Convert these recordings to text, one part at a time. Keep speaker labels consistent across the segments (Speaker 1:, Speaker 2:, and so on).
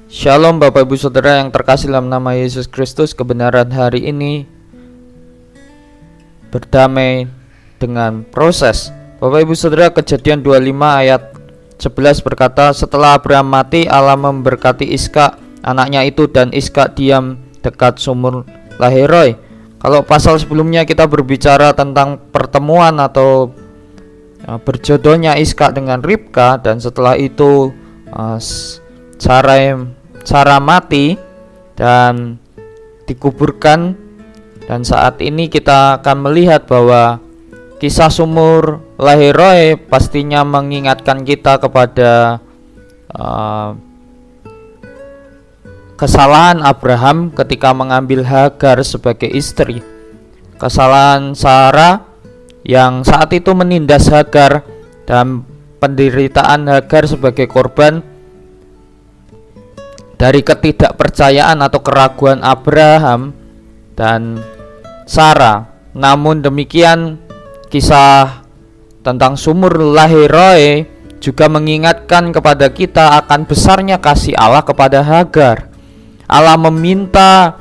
Speaker 1: Shalom Bapak Ibu Saudara yang terkasih dalam nama Yesus Kristus. Kebenaran hari ini berdamai dengan proses. Bapak Ibu Saudara, Kejadian 25 ayat 11 berkata, setelah Abraham mati, Allah memberkati Ishak anaknya itu, dan Ishak diam dekat sumur Laheroi. Kalau pasal sebelumnya kita berbicara tentang pertemuan atau berjodohnya Ishak dengan Ribka, dan setelah itu Sarah mati dan dikuburkan. Dan saat ini kita akan melihat bahwa kisah sumur Laheroi pastinya mengingatkan kita kepada kesalahan Abraham ketika mengambil Hagar sebagai istri, kesalahan Sarah yang saat itu menindas Hagar, dan penderitaan Hagar sebagai korban dari ketidakpercayaan atau keraguan Abraham dan Sarah. Namun demikian, kisah tentang sumur Laheroi juga mengingatkan kepada kita akan besarnya kasih Allah kepada Hagar. Allah meminta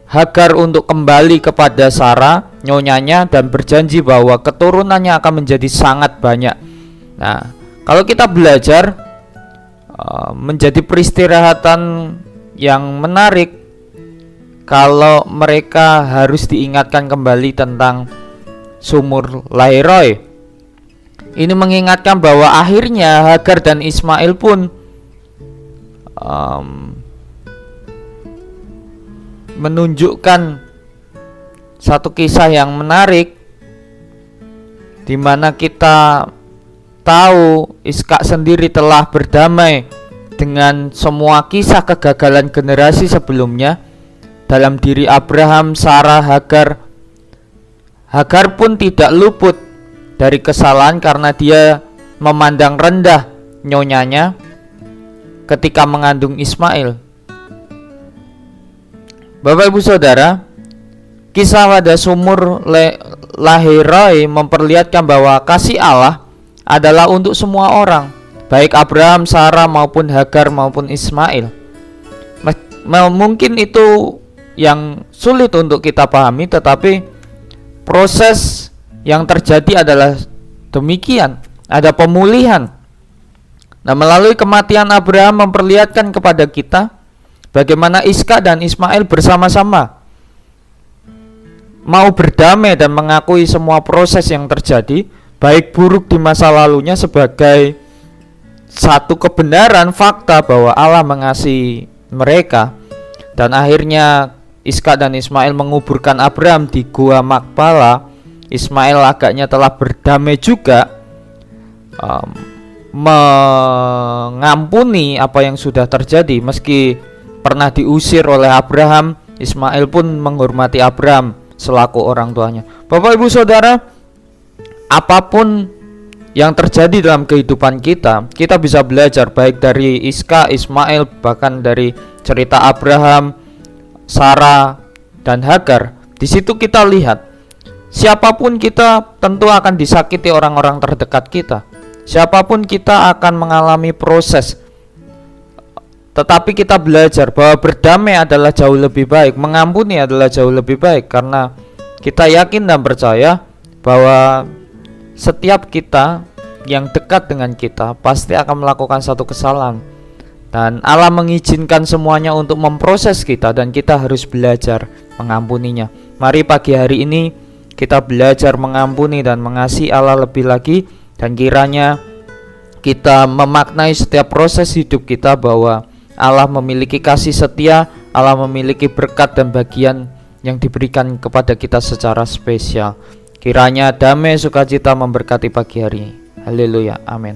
Speaker 1: Hagar untuk kembali kepada Sarah, nyonyanya, dan berjanji bahwa keturunannya akan menjadi sangat banyak. Nah, kalau kita belajar menjadi peristirahatan yang menarik kalau mereka harus diingatkan kembali tentang sumur Laheroi. Ini mengingatkan bahwa akhirnya Hagar dan Ismail pun menunjukkan satu kisah yang menarik, di mana kita tahu Ishak sendiri telah berdamai dengan semua kisah kegagalan generasi sebelumnya dalam diri Abraham, Sarah, Hagar. Hagar pun tidak luput dari kesalahan karena dia memandang rendah nyonyanya ketika mengandung Ismail. Bapak Ibu Saudara, kisah pada sumur Laheroi memperlihatkan bahwa kasih Allah adalah untuk semua orang, baik Abraham, Sarah, maupun Hagar, maupun Ismail. Mungkin itu yang sulit untuk kita pahami, tetapi proses yang terjadi adalah demikian. Ada pemulihan. Nah, melalui kematian Abraham memperlihatkan kepada kita bagaimana Ishak dan Ismail bersama-sama mau berdamai dan mengakui semua proses yang terjadi, baik buruk di masa lalunya, sebagai satu kebenaran fakta bahwa Allah mengasihi mereka. Dan akhirnya Ishak dan Ismail menguburkan Abraham di Gua Makpala. Ismail agaknya telah berdamai juga, mengampuni apa yang sudah terjadi. Meski pernah diusir oleh Abraham, Ismail pun menghormati Abraham selaku orang tuanya. Bapak Ibu Saudara, apapun yang terjadi dalam kehidupan kita, kita bisa belajar baik dari Ishak, Ismail, bahkan dari cerita Abraham, Sarah, dan Hagar. Di situ kita lihat, siapapun kita tentu akan disakiti orang-orang terdekat kita. Siapapun kita akan mengalami proses. Tetapi kita belajar bahwa berdamai adalah jauh lebih baik, mengampuni adalah jauh lebih baik, karena kita yakin dan percaya bahwa setiap kita yang dekat dengan kita pasti akan melakukan satu kesalahan, dan Allah mengizinkan semuanya untuk memproses kita, dan kita harus belajar mengampuninya. Mari pagi hari ini kita belajar mengampuni dan mengasihi Allah lebih lagi, dan kiranya kita memaknai setiap proses hidup kita bahwa Allah memiliki kasih setia, Allah memiliki berkat dan bagian yang diberikan kepada kita secara spesial. Kiranya damai sukacita memberkati pagi hari. Haleluya, amin.